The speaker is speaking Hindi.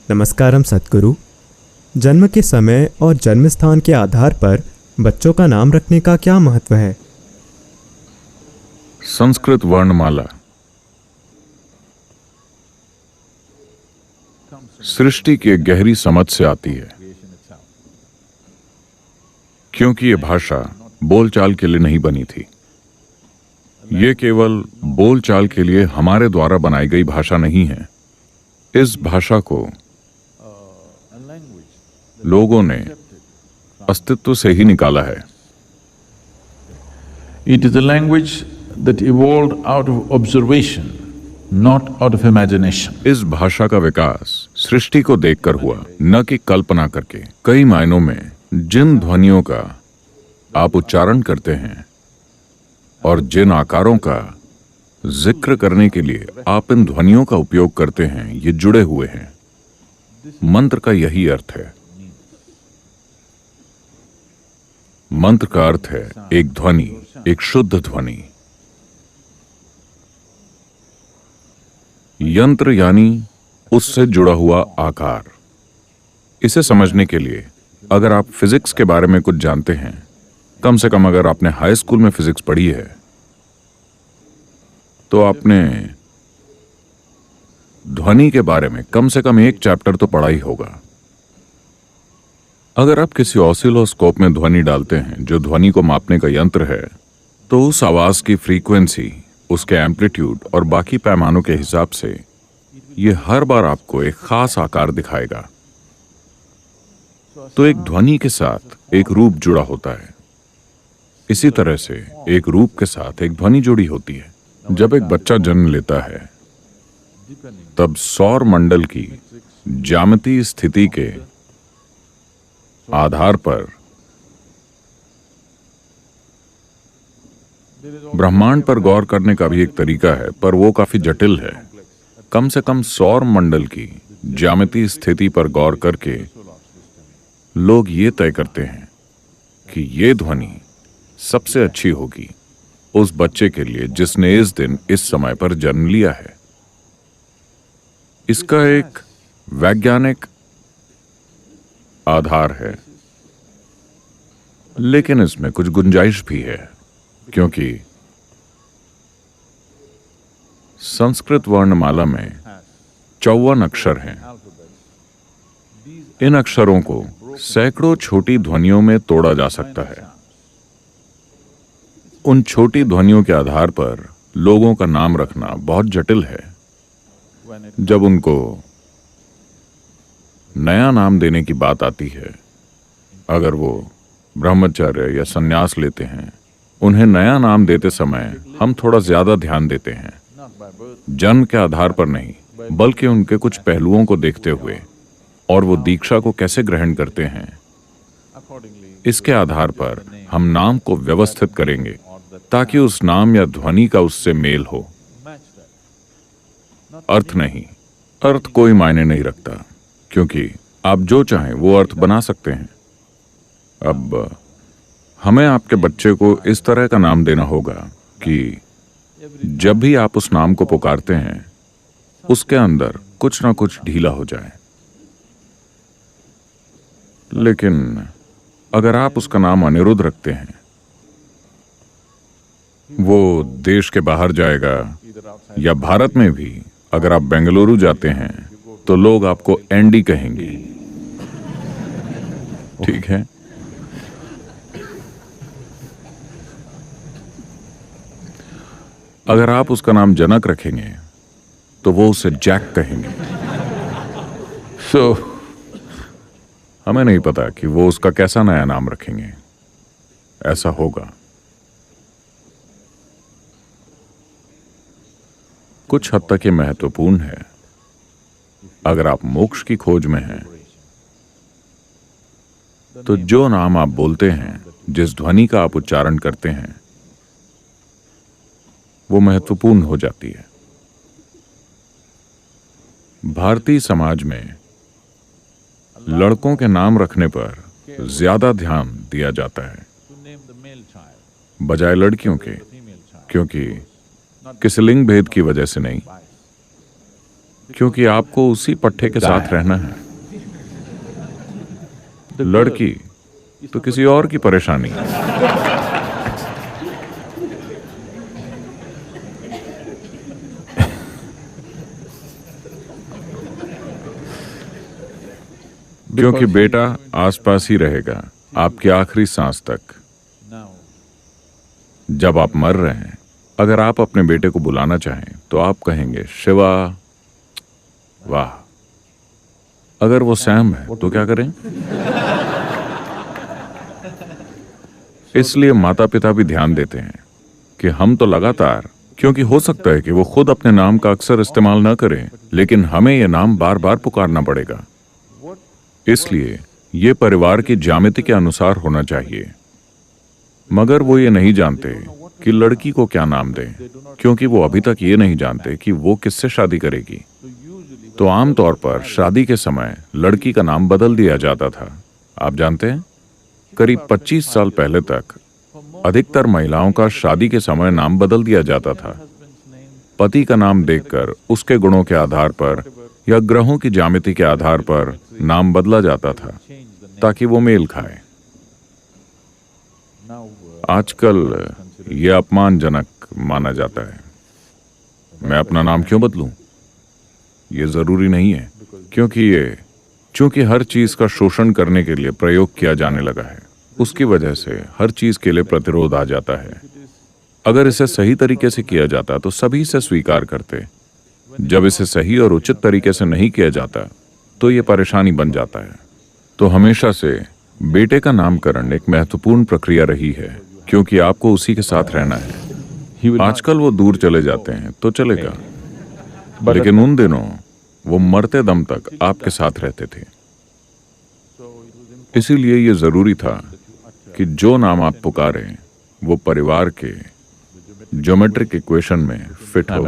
नमस्कारम सद्गुरु। जन्म के समय और जन्म स्थान के आधार पर बच्चों का नाम रखने का क्या महत्व है? संस्कृत वर्णमाला सृष्टि की एक गहरी समझ से आती है, क्योंकि ये भाषा बोलचाल के लिए नहीं बनी थी। ये केवल बोलचाल के लिए हमारे द्वारा बनाई गई भाषा नहीं है। इस भाषा को लोगों ने अस्तित्व से ही निकाला है। It is a language that evolved out of observation, not out of imagination. इस भाषा का विकास सृष्टि को देखकर हुआ, न कि कल्पना करके। कई मायनों में जिन ध्वनियों का आप उच्चारण करते हैं और जिन आकारों का जिक्र करने के लिए आप इन ध्वनियों का उपयोग करते हैं, ये जुड़े हुए हैं। मंत्र का यही अर्थ है। मंत्र का अर्थ है एक ध्वनि, एक शुद्ध ध्वनि। यंत्र यानी उससे जुड़ा हुआ आकार। इसे समझने के लिए अगर आप फिजिक्स के बारे में कुछ जानते हैं, कम से कम अगर आपने हाई स्कूल में फिजिक्स पढ़ी है, तो आपने ध्वनि के बारे में कम से कम एक चैप्टर तो पढ़ा ही होगा। अगर आप किसी ऑसिलोस्कोप में ध्वनि डालते हैं, जो ध्वनि को मापने का यंत्र है, तो उस आवाज की फ्रीक्वेंसी, उसके एम्पलीट्यूड और बाकी पैमानों के हिसाब से ये हर बार आपको एक खास आकार दिखाएगा। तो एक ध्वनि के साथ एक रूप जुड़ा होता है। इसी तरह से एक रूप के साथ एक ध्वनि जुड़ी होती है। जब एक बच्चा जन्म लेता है, तब सौर मंडल की ज्यामितीय स्थिति के आधार पर ब्रह्मांड पर गौर करने का भी एक तरीका है, पर वो काफी जटिल है। कम से कम सौर मंडल की ज्यामितीय स्थिति पर गौर करके लोग ये तय करते हैं कि ये ध्वनि सबसे अच्छी होगी उस बच्चे के लिए जिसने इस दिन इस समय पर जन्म लिया है। इसका एक वैज्ञानिक आधार है, लेकिन इसमें कुछ गुंजाइश भी है, क्योंकि संस्कृत वर्णमाला में 54 अक्षर हैं। इन अक्षरों को सैकड़ों छोटी ध्वनियों में तोड़ा जा सकता है। उन छोटी ध्वनियों के आधार पर लोगों का नाम रखना बहुत जटिल है। जब उनको नया नाम देने की बात आती है, अगर वो ब्रह्मचर्य या संन्यास लेते हैं, उन्हें नया नाम देते समय हम थोड़ा ज्यादा ध्यान देते हैं। जन्म के आधार पर नहीं, बल्कि उनके कुछ पहलुओं को देखते हुए और वो दीक्षा को कैसे ग्रहण करते हैं, इसके आधार पर हम नाम को व्यवस्थित करेंगे ताकि उस नाम या ध्वनि का उससे मेल हो। अर्थ नहीं, अर्थ कोई मायने नहीं रखता, क्योंकि आप जो चाहें वो अर्थ बना सकते हैं। अब हमें आपके बच्चे को इस तरह का नाम देना होगा कि जब भी आप उस नाम को पुकारते हैं, उसके अंदर कुछ ना कुछ ढीला हो जाए। लेकिन अगर आप उसका नाम अनिरुद्ध रखते हैं, वो देश के बाहर जाएगा, या भारत में भी अगर आप बेंगलुरु जाते हैं तो लोग आपको एंडी कहेंगे। ठीक है? अगर आप उसका नाम जनक रखेंगे तो वो उसे जैक कहेंगे। हमें नहीं पता कि वो उसका कैसा नया नाम रखेंगे। ऐसा होगा। कुछ हद तक ये महत्वपूर्ण है। अगर आप मोक्ष की खोज में हैं, तो जो नाम आप बोलते हैं, जिस ध्वनि का आप उच्चारण करते हैं, वो महत्वपूर्ण हो जाती है। भारतीय समाज में लड़कों के नाम रखने पर ज्यादा ध्यान दिया जाता है बजाय लड़कियों के, क्योंकि किसी लिंग भेद की वजह से नहीं, क्योंकि आपको उसी पट्टे के साथ रहना है। लड़की तो किसी और की परेशानी। क्योंकि बेटा आसपास ही रहेगा आपकी आखिरी सांस तक। जब आप मर रहे हैं, अगर आप अपने बेटे को बुलाना चाहें तो आप कहेंगे शिवा, वाह। अगर वो सैम है तो क्या करें? इसलिए माता पिता भी ध्यान देते हैं कि हम तो लगातार, क्योंकि हो सकता है कि वो खुद अपने नाम का अक्सर इस्तेमाल ना करें, लेकिन हमें ये नाम बार बार पुकारना पड़ेगा। इसलिए ये परिवार की ज्यामिति के अनुसार होना चाहिए। मगर वो ये नहीं जानते कि लड़की को क्या नाम दें, क्योंकि वो अभी तक ये नहीं जानते कि वो किससे शादी करेगी। तो आमतौर पर शादी के समय लड़की का नाम बदल दिया जाता था। आप जानते हैं, करीब 25 साल पहले तक अधिकतर महिलाओं का शादी के समय नाम बदल दिया जाता था। पति का नाम देखकर उसके गुणों के आधार पर या ग्रहों की ज्यामिति के आधार पर नाम बदला जाता था ताकि वो मेल खाए। आजकल ये अपमानजनक माना जाता है। मैं अपना नाम क्यों बदलूं? ये जरूरी नहीं है, क्योंकि हर चीज का शोषण करने के लिए प्रयोग किया जाने लगा है। उसकी वजह से हर चीज के लिए प्रतिरोध आ जाता है। अगर इसे सही तरीके से किया जाता तो सभी इसे स्वीकार करते। जब इसे सही और उचित तरीके से नहीं किया जाता तो ये परेशानी बन जाता है। तो हमेशा से बेटे का नामकरण एक महत्वपूर्ण प्रक्रिया रही है, क्योंकि आपको उसी के साथ रहना है। आजकल वो दूर चले जाते हैं तो चलेगा, लेकिन उन दिनों वो मरते दम तक आपके साथ रहते थे। इसीलिए ये जरूरी था कि जो नाम आप पुकारें वो परिवार के ज्योमेट्रिक इक्वेशन में फिट हो।